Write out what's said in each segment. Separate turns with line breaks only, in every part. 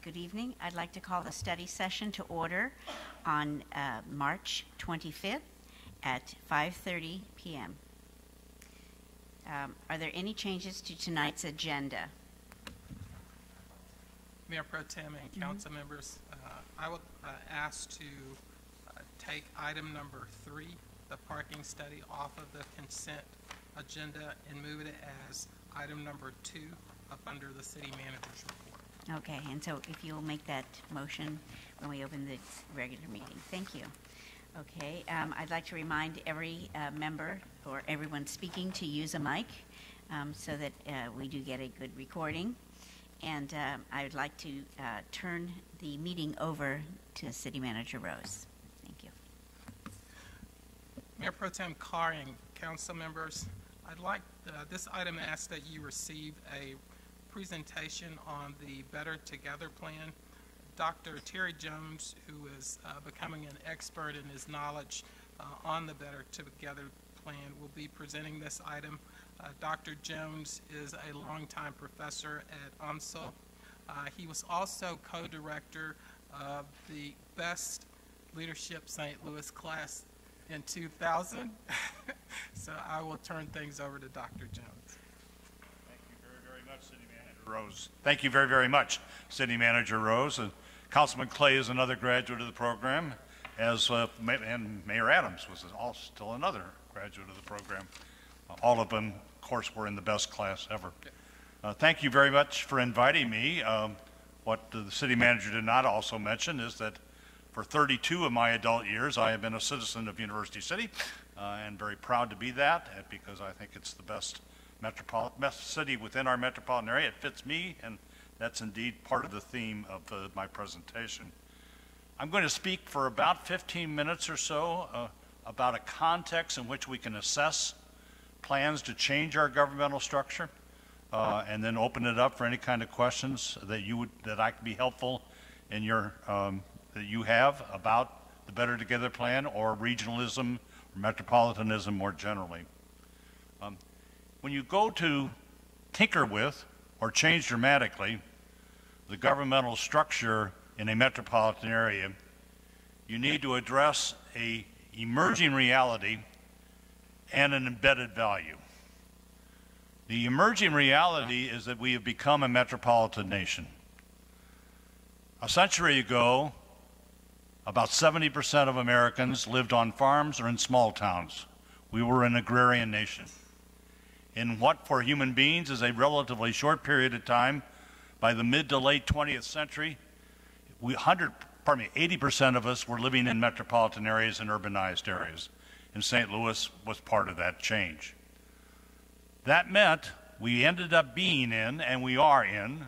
Good evening. I'd like to call the study session to order on March 25th at 5:30 p.m. Are there any changes to tonight's agenda?
Mayor Pro Tem and council members, I would ask to take item number 3, the parking study, off of the consent agenda and move it as item number 2 up under the city manager's report.
Okay, and so if you'll make that motion when we open the regular meeting. Thank you. Okay, I'd like to remind every member or everyone speaking to use a mic so that we do get a good recording. And I would like to turn the meeting over to City Manager Rose. Thank you.
Mayor Pro Tem Carr and council members, I'd like this item asks that you receive a presentation on the Better Together plan. Dr. Terry Jones, who is becoming an expert in his knowledge on the Better Together plan, will be presenting this item. Dr. Jones is a longtime professor at UMSL. He was also co-director of the Best Leadership St. Louis class in 2000. So I will turn things over to Dr. Jones.
Thank you very much, City Manager Rose. Thank you very much, City Manager Rose. And Councilman Clay is another graduate of the program, and Mayor Adams was still another graduate of the program. All of them, of course, were in the best class ever. Thank you very much for inviting me. What the city manager did not also mention is that for 32 of my adult years, I have been a citizen of University City, and very proud to be that, because I think it's the best city within our metropolitan area. It fits me, and that's indeed part of the theme of my presentation. I'm going to speak for about 15 minutes or so about a context in which we can assess plans to change our governmental structure, and then open it up for any kind of questions that I can be helpful in that you have about the Better Together plan or regionalism or metropolitanism more generally. When you go to tinker with or change dramatically the governmental structure in a metropolitan area, you need to address an emerging reality and an embedded value. The emerging reality is that we have become a metropolitan nation. A century ago, about 70% of Americans lived on farms or in small towns. We were an agrarian nation. In what for human beings is a relatively short period of time, by the mid to late 20th century, 80% of us were living in metropolitan areas and urbanized areas. And St. Louis was part of that change. That meant we ended up being in, and we are in,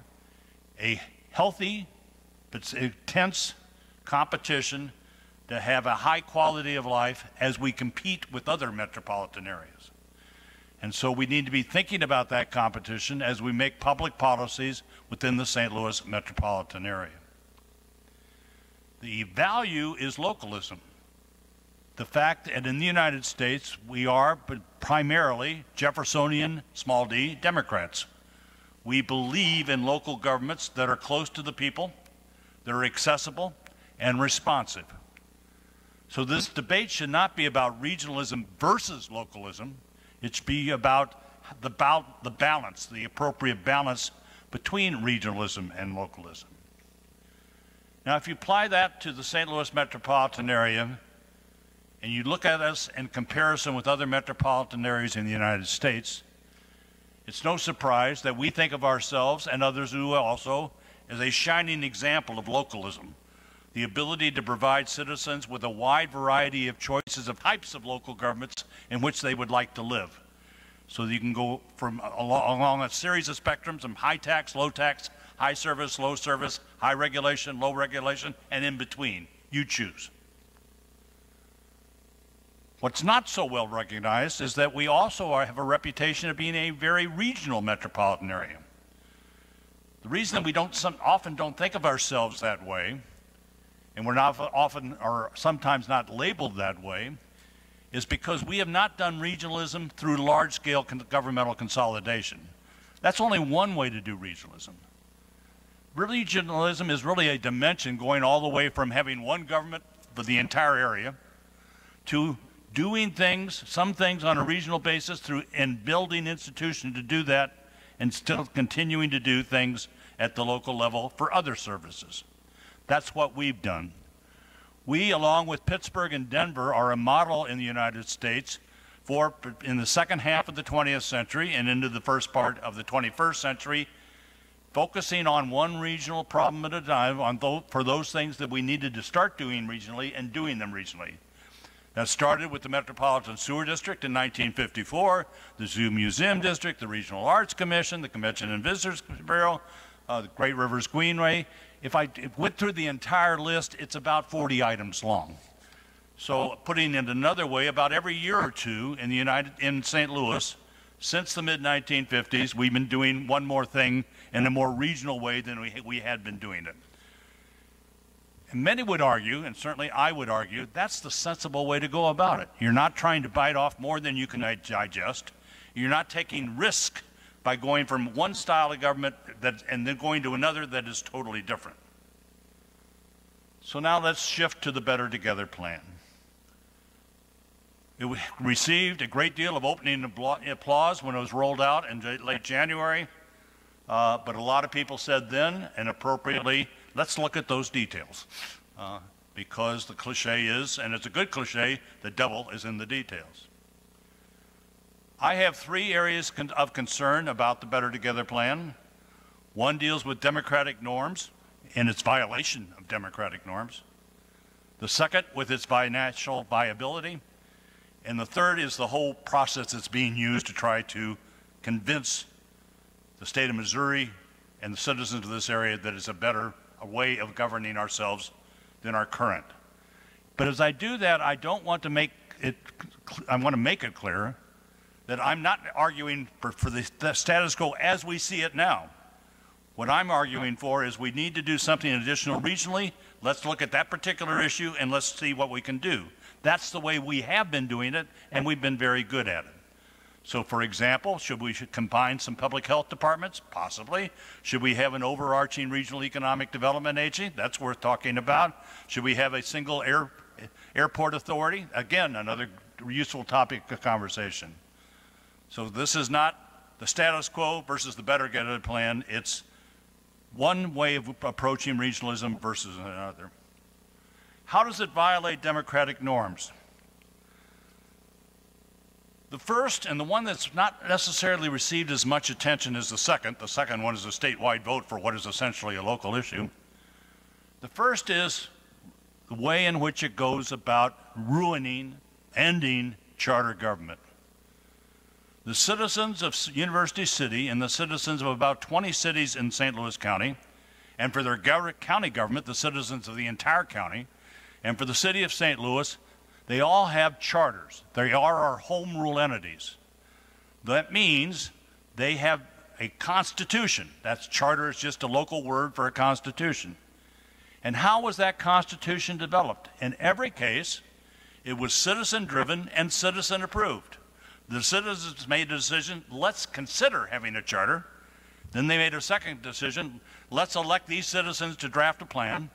a healthy but intense competition to have a high quality of life as we compete with other metropolitan areas. And so we need to be thinking about that competition as we make public policies within the St. Louis metropolitan area. The value is localism. The fact that in the United States we are primarily Jeffersonian, small d, Democrats. We believe in local governments that are close to the people, that are accessible and responsive. So this debate should not be about regionalism versus localism. It should be about the balance, the appropriate balance between regionalism and localism. Now, if you apply that to the St. Louis metropolitan area, and you look at us in comparison with other metropolitan areas in the United States, it's no surprise that we think of ourselves, and others do also, as a shining example of localism. The ability to provide citizens with a wide variety of choices of types of local governments in which they would like to live. So that you can go from along a series of spectrums from high tax, low tax, high service, low service, high regulation, low regulation, and in between. You choose. What's not so well recognized is that we also have a reputation of being a very regional metropolitan area. The reason that we often don't think of ourselves that way, and we're not often or sometimes not labeled that way, is because we have not done regionalism through large-scale governmental consolidation. That's only one way to do regionalism. Regionalism is really a dimension going all the way from having one government for the entire area to doing things, some things on a regional basis and building institutions to do that, and still continuing to do things at the local level for other services. That's what we've done. We, along with Pittsburgh and Denver, are a model in the United States in the second half of the 20th century and into the first part of the 21st century, focusing on one regional problem at a time for those things that we needed to start doing regionally and doing them regionally. That started with the Metropolitan Sewer District in 1954, the Zoo Museum District, the Regional Arts Commission, the Convention and Visitors Bureau, the Great Rivers Greenway. If I went through the entire list, it's about 40 items long. So putting it another way, about every year or two in St. Louis, since the mid-1950s, we've been doing one more thing in a more regional way than we had been doing it. And many would argue, and certainly I would argue, that's the sensible way to go about it. You're not trying to bite off more than you can digest. You're not taking risk by going from one style of government and then going to another that is totally different. So now let's shift to the Better Together plan. It received a great deal of opening applause when it was rolled out in late January, but a lot of people said then, and appropriately, let's look at those details, because the cliche is, and it's a good cliche, the devil is in the details. I have three areas of concern about the Better Together plan. One deals with democratic norms and its violation of democratic norms. The second with its financial viability. And the third is the whole process that's being used to try to convince the state of Missouri and the citizens of this area that it's a better way of governing ourselves than our current. But as I do that, I want to make it clear that I'm not arguing for the status quo as we see it now. What I'm arguing for is we need to do something additional regionally. Let's look at that particular issue and let's see what we can do. That's the way we have been doing it, and we've been very good at it. So, for example, should we combine some public health departments? Possibly. Should we have an overarching regional economic development agency? That's worth talking about. Should we have a single airport authority? Again, another useful topic of conversation. So this is not the status quo versus the Better Together plan. It's one way of approaching regionalism versus another. How does it violate democratic norms? The first, and the one that's not necessarily received as much attention as the second one is a statewide vote for what is essentially a local issue. The first is the way in which it goes about ending charter government. The citizens of University City and the citizens of about 20 cities in St. Louis County, and for their county government, the citizens of the entire county, and for the city of St. Louis, they all have charters. They are our home rule entities. That means they have a constitution. That's charter is just a local word for a constitution. And how was that constitution developed? In every case, it was citizen-driven and citizen-approved. The citizens made a decision, let's consider having a charter. Then they made a second decision, let's elect these citizens to draft a plan.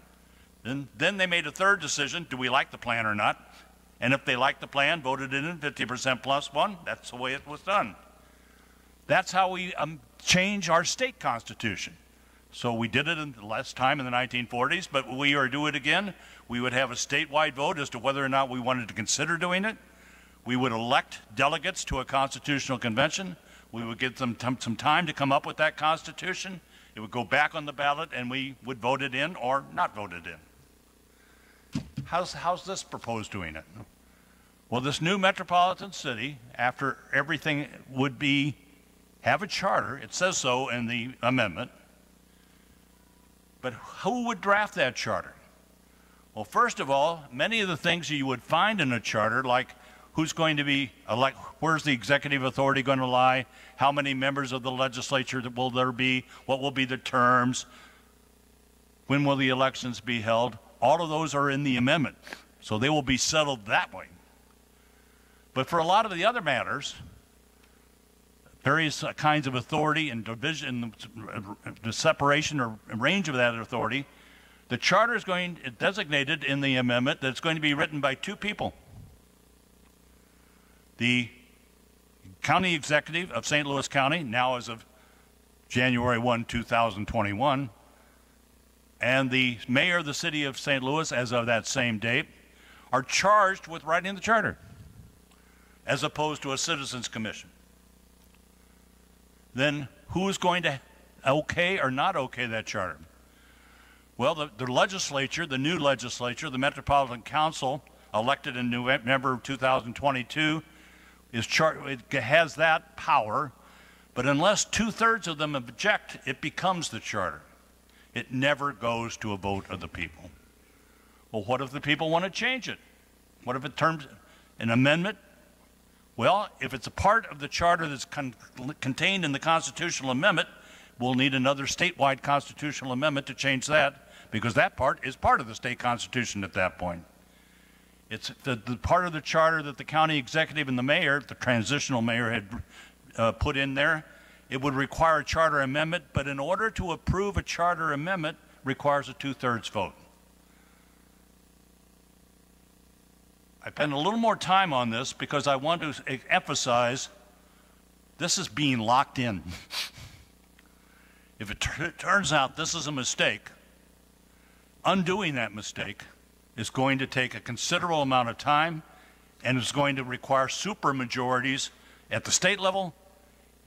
Then they made a third decision, do we like the plan or not? And if they liked the plan, voted it in 50% plus one, that's the way it was done. That's how we change our state constitution. So we did it in the last time in the 1940s, but we are do it again. We would have a statewide vote as to whether or not we wanted to consider doing it. We would elect delegates to a constitutional convention. We would give them some time to come up with that constitution. It would go back on the ballot and we would vote it in or not vote it in. How's this proposed doing it? Well, this new metropolitan city, after everything would have a charter, it says so in the amendment, but who would draft that charter? Well, first of all, many of the things you would find in a charter, like who's going to be elected, where's the executive authority going to lie, how many members of the legislature will there be, what will be the terms, when will the elections be held, all of those are in the amendment, so they will be settled that way. But for a lot of the other matters, various kinds of authority and division, the separation or range of that authority, the charter is designated in the amendment that it's going to be written by two people. The county executive of St. Louis County, now as of January 1, 2021, and the mayor of the city of St. Louis as of that same date are charged with writing the charter, as opposed to a citizens commission. Then who is going to okay or not okay that charter? Well, the legislature, the new legislature, the Metropolitan Council, elected in November of 2022, it has that power, but unless 2/3 of them object, it becomes the charter. It never goes to a vote of the people. Well, what if the people want to change it? What if it turns an amendment? Well, if it's a part of the charter that's contained in the constitutional amendment, we'll need another statewide constitutional amendment to change that, because that part is part of the state constitution at that point. It's the part of the charter that the county executive and the mayor, the transitional mayor, had put in there. It would require a charter amendment, but in order to approve a charter amendment, requires a 2/3 vote. I spent a little more time on this because I want to emphasize this is being locked in. If it turns out this is a mistake, undoing that mistake is going to take a considerable amount of time, and it's going to require supermajorities at the state level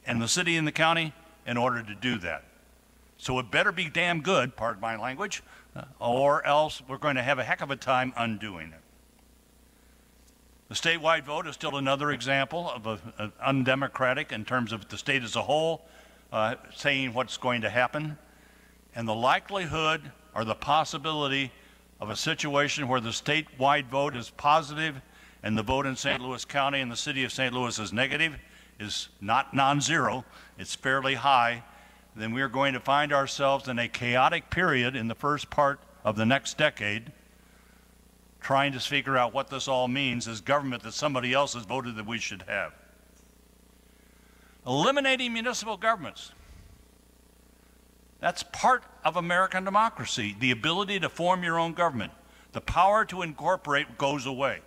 and the city and the county in order to do that. So it better be damn good, pardon my language, or else we're going to have a heck of a time undoing it. The statewide vote is still another example of an undemocratic in terms of the state as a whole saying what's going to happen, and the likelihood or the possibility of a situation where the statewide vote is positive and the vote in St. Louis County and the city of St. Louis is negative is not non-zero, it's fairly high, then we're going to find ourselves in a chaotic period in the first part of the next decade, trying to figure out what this all means as government that somebody else has voted that we should have. Eliminating municipal governments. That's part of American democracy, the ability to form your own government. The power to incorporate goes away.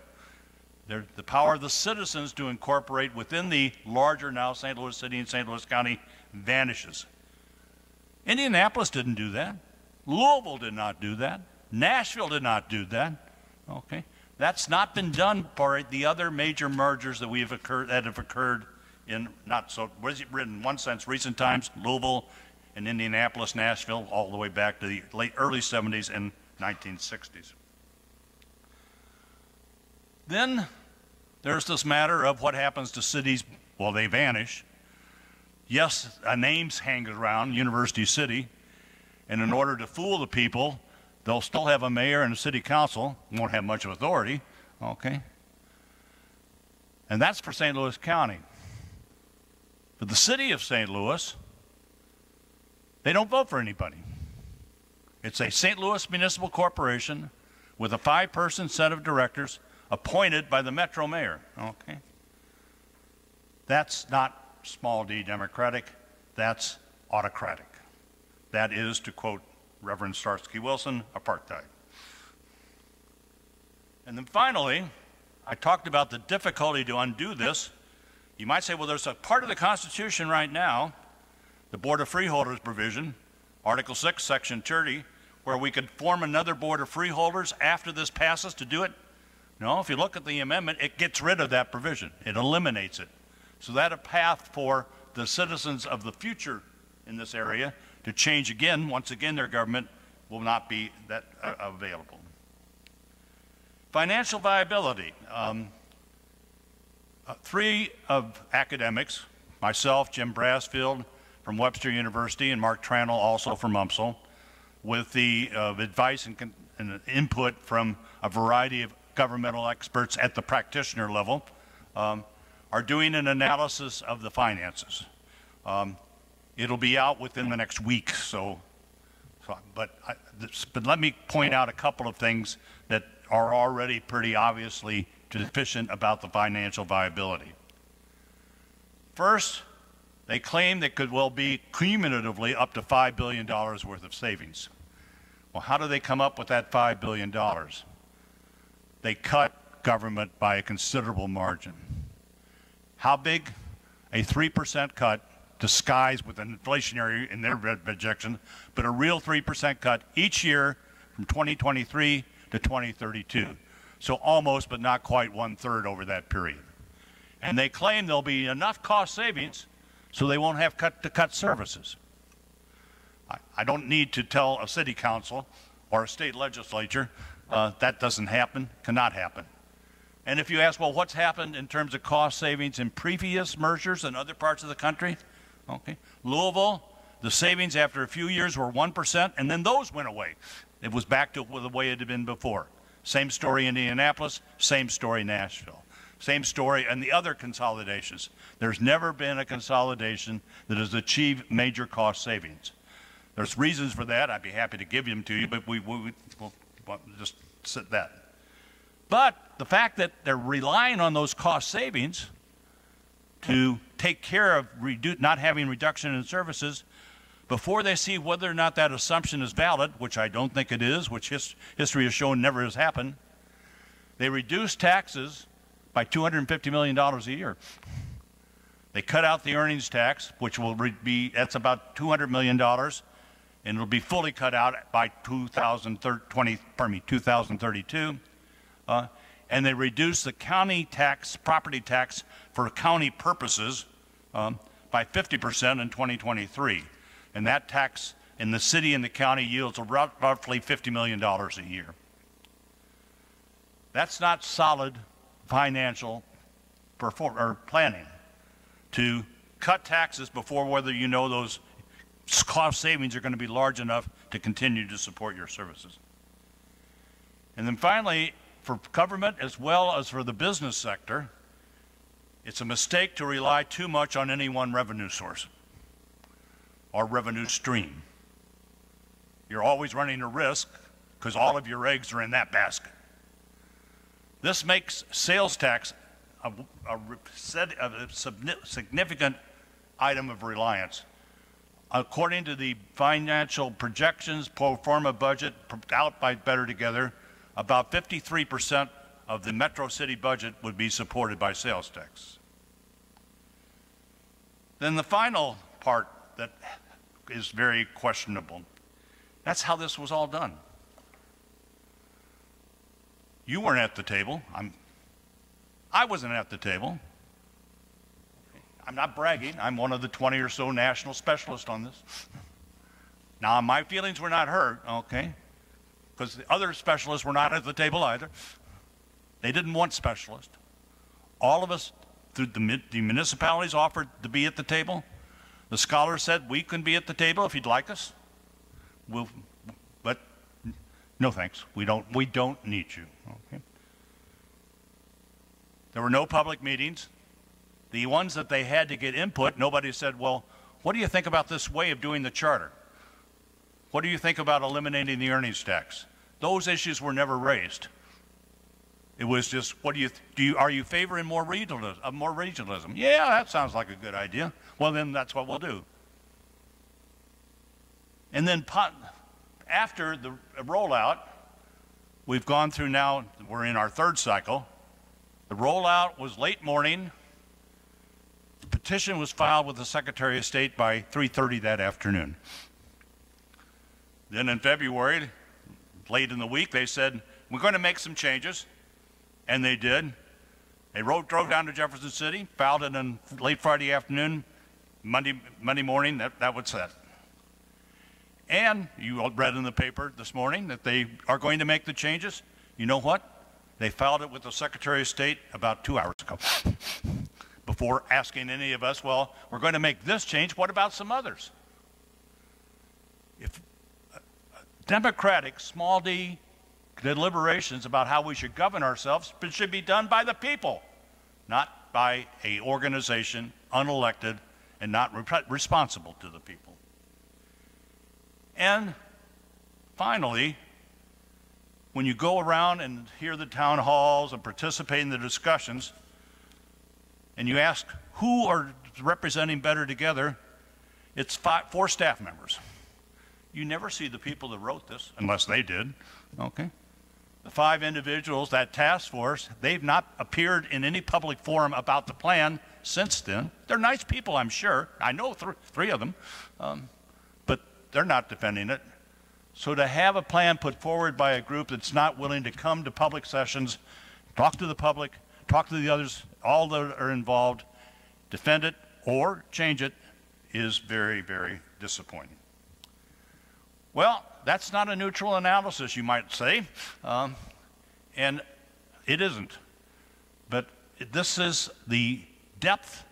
The power of the citizens to incorporate within the larger now St. Louis City and St. Louis County vanishes. Indianapolis didn't do that. Louisville did not do that. Nashville did not do that. Okay, that's not been done for the other major mergers that have occurred in in one sense recent times, Louisville and Indianapolis, Nashville, all the way back to the early 70s and 1960s. Then there's this matter of what happens to cities. Well, they vanish. Yes, a name's hanging around, University City, and in order to fool the people, they'll still have a mayor and a city council, won't have much of authority, okay? And that's for St. Louis County. For the city of St. Louis, they don't vote for anybody. It's a St. Louis Municipal Corporation with a 5-person set of directors appointed by the Metro Mayor, okay? That's not small d democratic, that's autocratic. That is, to quote Reverend Starsky Wilson, apartheid. And then finally, I talked about the difficulty to undo this. You might say, well, there's a part of the Constitution right now, the Board of Freeholders provision, Article 6, Section 30, where we could form another Board of Freeholders after this passes to do it. No, if you look at the amendment, it gets rid of that provision. It eliminates it. So that a path for the citizens of the future in this area to change again, once again, their government will not be that available. Financial viability. 3 of academics, myself, Jim Brassfield from Webster University, and Mark Tranel, also from UMSL, with the advice and input from a variety of governmental experts at the practitioner level, are doing an analysis of the finances. It'll be out within the next week, but let me point out a couple of things that are already pretty obviously deficient about the financial viability. First, They claim they could well be cumulatively up to $5 billion worth of savings. Well, how do they come up with that $5 billion? They cut government by a considerable margin. How big? A 3% cut disguised with an inflationary in their projection, but a real 3% cut each year from 2023 to 2032. So almost, but not quite 1/3 over that period. And they claim there'll be enough cost savings so they won't have to cut services. I don't need to tell a city council or a state legislature that doesn't happen, cannot happen. And if you ask, well, what's happened in terms of cost savings in previous mergers in other parts of the country? Okay. Louisville, the savings after a few years were 1%, and then those went away. It was back to the way it had been before. Same story in Indianapolis, same story Nashville. Same story in the other consolidations. There's never been a consolidation that has achieved major cost savings. There's reasons for that. I'd be happy to give them to you, but we'll just sit that. But the fact that they're relying on those cost savings to take care of not having reduction in services before they see whether or not that assumption is valid, which I don't think it is, which history has shown never has happened, they reduce taxes by $250 million a year. They cut out the earnings tax, which will that's about $200 million, and it'll be fully cut out by 2032. And they reduce the county tax, property tax for county purposes by 50% in 2023. And that tax in the city and the county yields roughly $50 million a year. That's not solid financial planning to cut taxes before whether you know those cost savings are going to be large enough to continue to support your services. And then finally, for government as well as for the business sector, it's a mistake to rely too much on any one revenue source or revenue stream. You're always running a risk because all of your eggs are in that basket. This makes sales tax a significant item of reliance. According to the financial projections, pro forma budget out by Better Together, about 53% of the Metro City budget would be supported by sales tax. Then the final part that is very questionable, that's how this was all done. You weren't at the table. I wasn't at the table. I'm not bragging. I'm one of the 20 or so national specialists on this. Now, my feelings were not hurt, okay, because the other specialists were not at the table either. They didn't want specialists. All of us, the municipalities offered to be at the table. The scholars said, we can be at the table if you'd like us. But no thanks. We don't need you. Okay. There were no public meetings. The ones that they had to get input, nobody said, well, what do you think about this way of doing the charter? What do you think about eliminating the earnings tax? Those issues were never raised. It was just, are you favoring more regionalism? Yeah, that sounds like a good idea. Well, then that's what we'll do. And then after the rollout, we've gone through now, we're in our third cycle. The rollout was late morning. The petition was filed with the Secretary of State by 3:30 that afternoon. Then in February, late in the week, they said, we're going to make some changes. And they did. They drove down to Jefferson City, filed it on late Friday afternoon, Monday morning, that was set. And you read in the paper this morning that they are going to make the changes. You know what? They filed it with the Secretary of State about 2 hours ago before asking any of us, well, we're going to make this change. What about some others? If democratic, small d, deliberations about how we should govern ourselves should be done by the people, not by an organization, unelected, and not responsible to the people. And finally, when you go around and hear the town halls and participate in the discussions, and you ask who are representing Better Together, it's 4 staff members. You never see the people that wrote this, unless they did, okay? The 5 individuals, that task force, they've not appeared in any public forum about the plan since then. They're nice people, I'm sure. I know 3 of them, but they're not defending it. So to have a plan put forward by a group that's not willing to come to public sessions, talk to the public, talk to the others, all that are involved, defend it or change it, is very, very disappointing. Well, that's not a neutral analysis, you might say, and it isn't. But this is the depth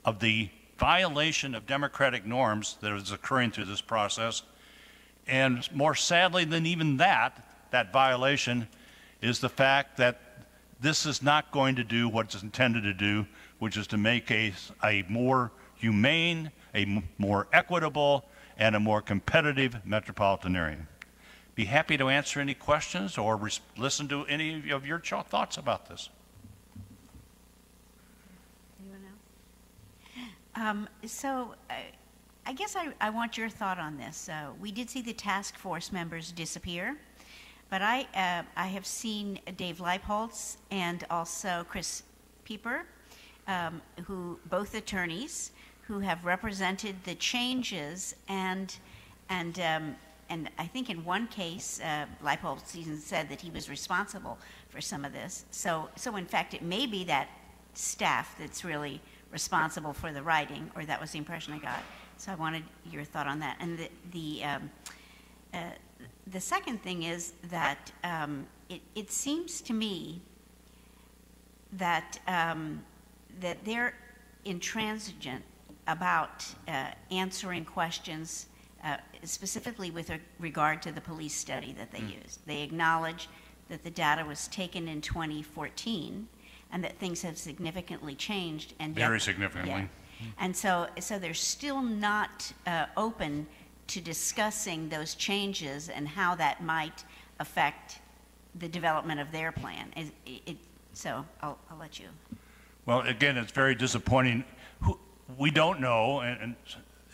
of the violation of democratic norms that is occurring through this process. And more sadly than even that violation is the fact that this is not going to do what it's intended to do, which is to make a more humane, a more equitable, and a more competitive metropolitan area. Be happy to answer any questions or listen to any of your thoughts about this.
Anyone else? I guess I want your thought on this. We did see the task force members disappear, but I have seen Dave Leipholtz and also Chris Pieper, who both attorneys who have represented the changes, and I think in one case, Leipholtz even said that he was responsible for some of this. So in fact, it may be that staff that's really responsible for the writing, or that was the impression I got. So I wanted your thought on that. And the second thing is that it seems to me that that they're intransigent about answering questions, specifically with regard to the police study that they used. They acknowledge that the data was taken in 2014 and that things have significantly changed. And
very significantly.
Yeah. And so they're still not open to discussing those changes and how that might affect the development of their plan. So I'll let you.
Well, again, it's very disappointing. We don't know, and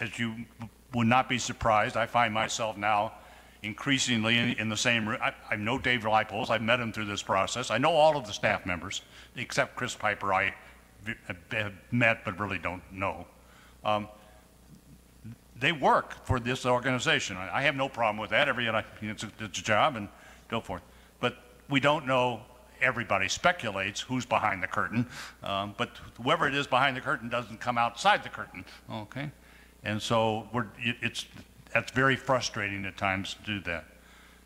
as you would not be surprised, I find myself now increasingly in the same room. I know Dave Leipholtz. I've met him through this process. I know all of the staff members, except Chris Pieper. I have met but really don't know. They work for this organization. I have no problem with that. It's a job and so forth. But we don't know. Everybody speculates who's behind the curtain, but whoever it is behind the curtain doesn't come outside the curtain. Okay, and so that's very frustrating at times to do that.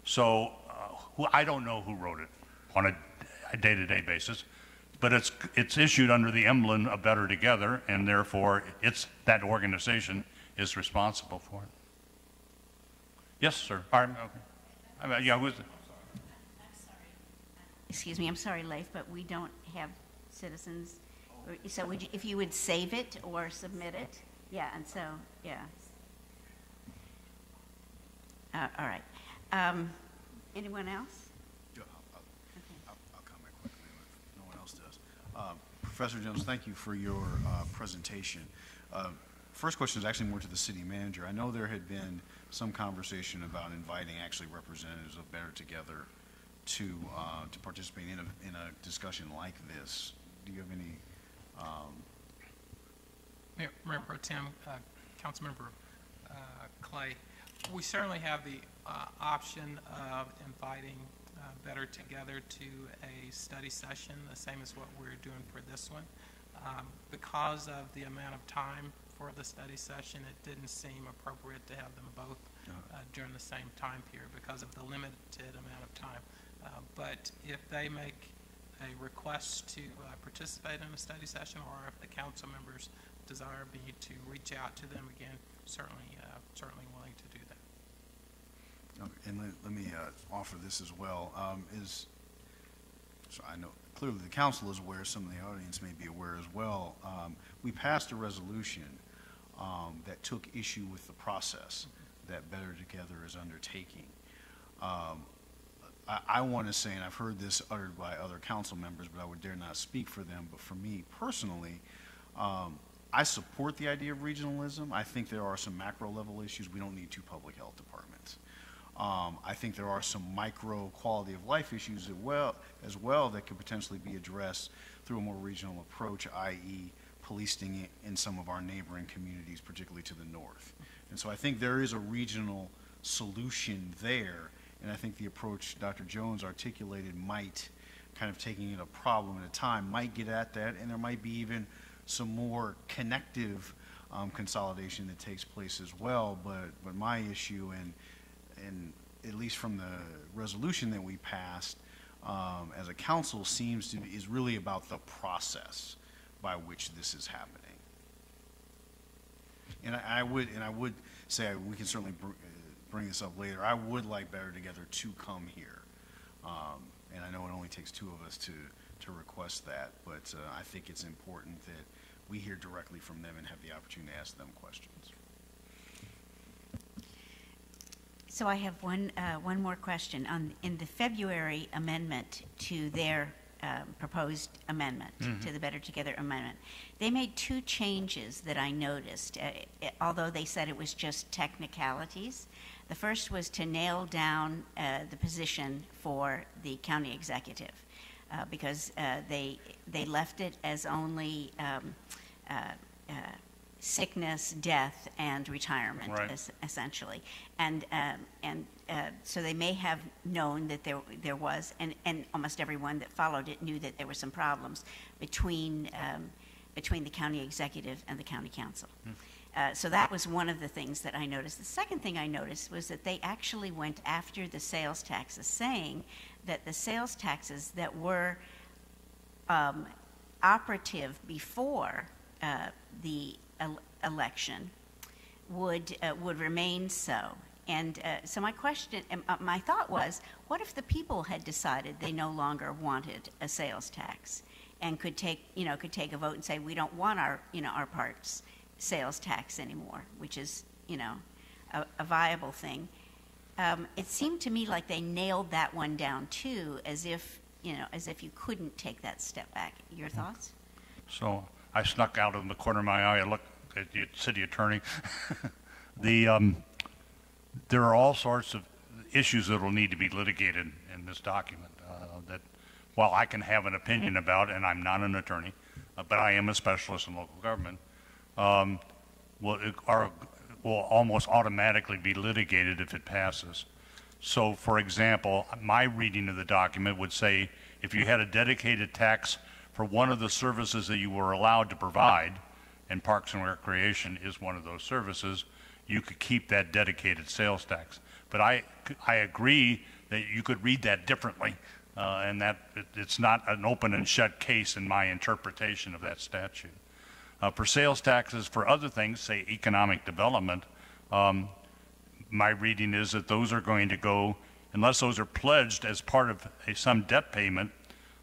So I don't know who wrote it on a day-to-day basis, but it's issued under the emblem of Better Together, and therefore that organization is responsible for it. Yes, sir. Okay. Yeah, who's?
Excuse me, I'm sorry, Leif, but we don't have citizens. So if you would save it or submit it. Yeah, and so, yeah. All right. Anyone else?
I'll comment quickly if no one else does. Professor Jones, thank you for your presentation. First question is actually more to the city manager. I know there had been some conversation about inviting actually representatives of Better Together to participate in a discussion like this. Do you have any?
Mayor Pro Tem, Councilmember Clay, we certainly have the option of inviting Better Together to a study session, the same as what we're doing for this one. Because of the amount of time for the study session, it didn't seem appropriate to have them both during the same time period because of the limited amount of time. But if they make a request to participate in a study session, or if the council members desire me to reach out to them again, certainly willing to do that.
Okay, and let me offer this as well. So I know clearly the council is aware, some of the audience may be aware as well. We passed a resolution that took issue with the process that Better Together is undertaking. I want to say, and I've heard this uttered by other council members, but I would dare not speak for them, but for me personally, I support the idea of regionalism. I think there are some macro level issues. We don't need two public health departments. I think there are some micro quality of life issues as well that could potentially be addressed through a more regional approach, i.e. policing in some of our neighboring communities, particularly to the north. And so I think there is a regional solution there, and I think the approach Dr. Jones articulated might, kind of taking it a problem at a time, might get at that, and there might be even some more connective consolidation that takes place as well. But my issue, and at least from the resolution that we passed as a council, is really about the process by which this is happening. And I would say, we can certainly bring this up later, I would like Better Together to come here. And I know it only takes two of us to request that, but I think it's important that we hear directly from them and have the opportunity to ask them questions.
So I have one more question. In the February amendment to their proposed amendment, to the Better Together amendment, they made two changes that I noticed, although they said it was just technicalities. The first was to nail down the position for the county executive, because they left it as only sickness, death, and retirement,
right,
essentially. And so they may have known that there was, and almost everyone that followed it knew that there were some problems between the county executive and the county council. So that was one of the things that I noticed. The second thing I noticed was that they actually went after the sales taxes, saying that the sales taxes that were operative before the election would remain so. And so my question, my thought was, what if the people had decided they no longer wanted a sales tax and could take a vote and say, we don't want our parks sales tax anymore, which is a viable thing. It seemed to me like they nailed that one down too, as if you couldn't take that step back. Your thoughts?
So I snuck out of the corner of my eye. I looked at the city attorney. There are all sorts of issues that will need to be litigated in this document that, while I can have an opinion about, and I'm not an attorney, but I am a specialist in local government, will almost automatically be litigated if it passes. So, for example, my reading of the document would say if you had a dedicated tax for one of the services that you were allowed to provide, and Parks and Recreation is one of those services, you could keep that dedicated sales tax. But I agree that you could read that differently, and that it's not an open and shut case in my interpretation of that statute. For sales taxes for other things, say economic development, my reading is that those are going to go, unless those are pledged as part of some debt payment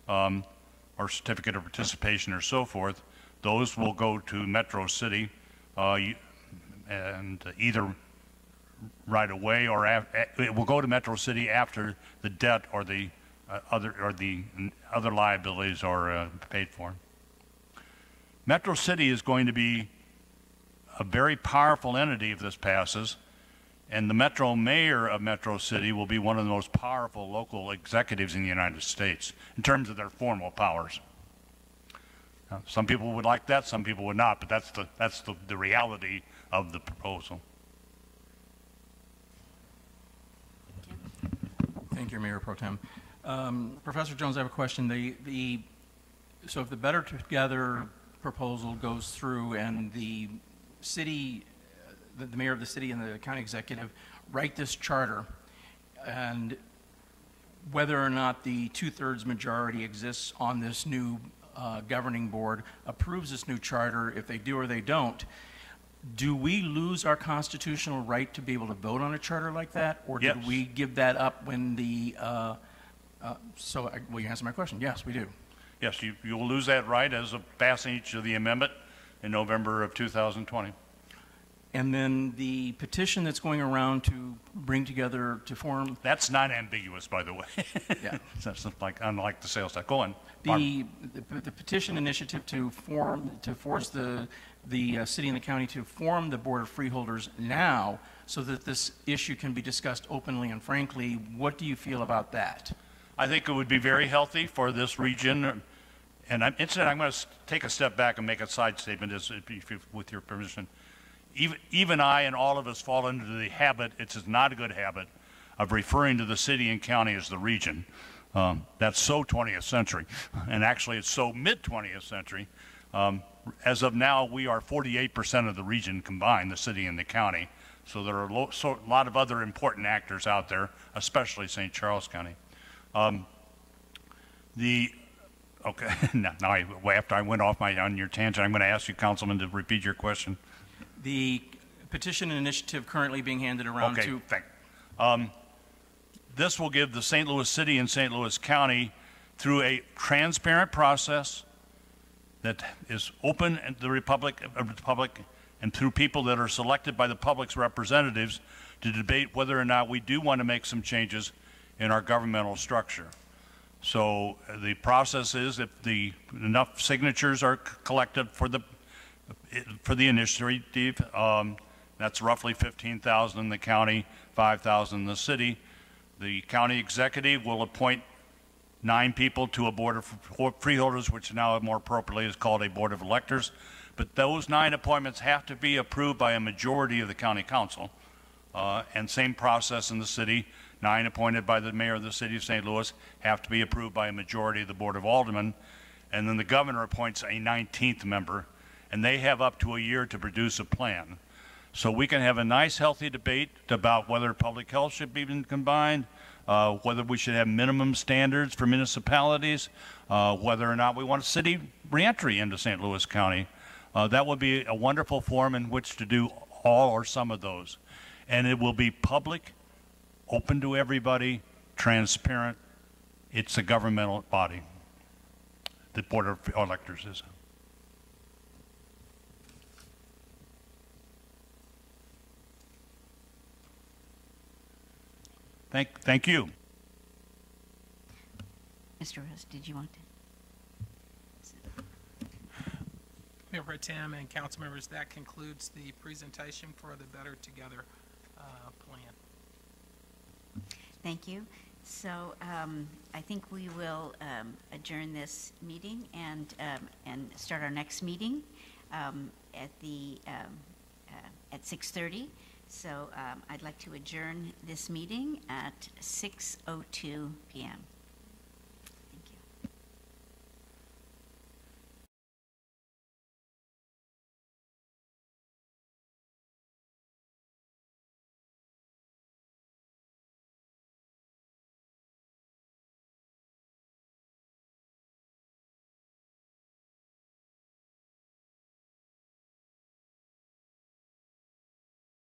or certificate of participation or so forth, those will go to Metro City and either right away or it will go to Metro City after the debt or the other liabilities are paid for. Metro City is going to be a very powerful entity if this passes, and the Metro Mayor of Metro City will be one of the most powerful local executives in the United States in terms of their formal powers. Some people would like that, some people would not, but that's the reality of the proposal.
Thank you, Mayor Pro Tem. Professor Jones, I have a question. So if the Better Together proposal goes through and the city, the mayor of the city and the county executive write this charter, and whether or not the 2/3 majority exists on this new governing board approves this new charter, if they do or they don't, do we lose our constitutional right to be able to vote on a charter like that, or
Yes.
did we give that up when the will you answer my question? Yes, we do.
Yes, you will lose that right as of passage of the amendment in November of 2020.
And then the petition that's going around to bring together, to form
That's not ambiguous, by the way.
Yeah.
That's not like, unlike the sales tax. Go on.
the petition initiative to force the city and the county to form the Board of Freeholders now so that this issue can be discussed openly and frankly. What do you feel about that?
I think it would be very healthy for this region. And I'm going to take a step back and make a side statement, with your permission. Even I and all of us fall into the habit, it's not a good habit, of referring to the city and county as the region. That's so 20th century, and actually it's so mid-20th century. As of now, we are 48% of the region combined, the city and the county. So there are a lot of other important actors out there, especially St. Charles County. Okay, now after I went off on your tangent, I'm going to ask you, Councilman, to repeat your question.
The petition initiative currently being handed around
Okay,
to...
This will give the St. Louis City and St. Louis County, through a transparent process that is open to the Republic and through people that are selected by the public's representatives, to debate whether or not we do want to make some changes in our governmental structure. So the process is, if enough signatures are collected for the initiative, that's roughly 15,000 in the county, 5,000 in the city. The county executive will appoint 9 people to a board of freeholders, which now more appropriately is called a board of electors. But those 9 appointments have to be approved by a majority of the county council. And same process in the city. 9 appointed by the mayor of the city of St. Louis have to be approved by a majority of the Board of Aldermen. And then the governor appoints a 19th member, and they have up to a year to produce a plan. So we can have a nice, healthy debate about whether public health should be combined, whether we should have minimum standards for municipalities, whether or not we want a city reentry into St. Louis County. That would be a wonderful forum in which to do all or some of those. And it will be public, open to everybody, transparent. It's a governmental body. The Board of Electors is. Thank you.
Mr. Rose, did you want to?
Mayor Pro Tem and council members, that concludes the presentation for the Better Together plan.
Thank you. So I think we will adjourn this meeting and start our next meeting at 6:30. So I'd like to adjourn this meeting at 6:02 p.m.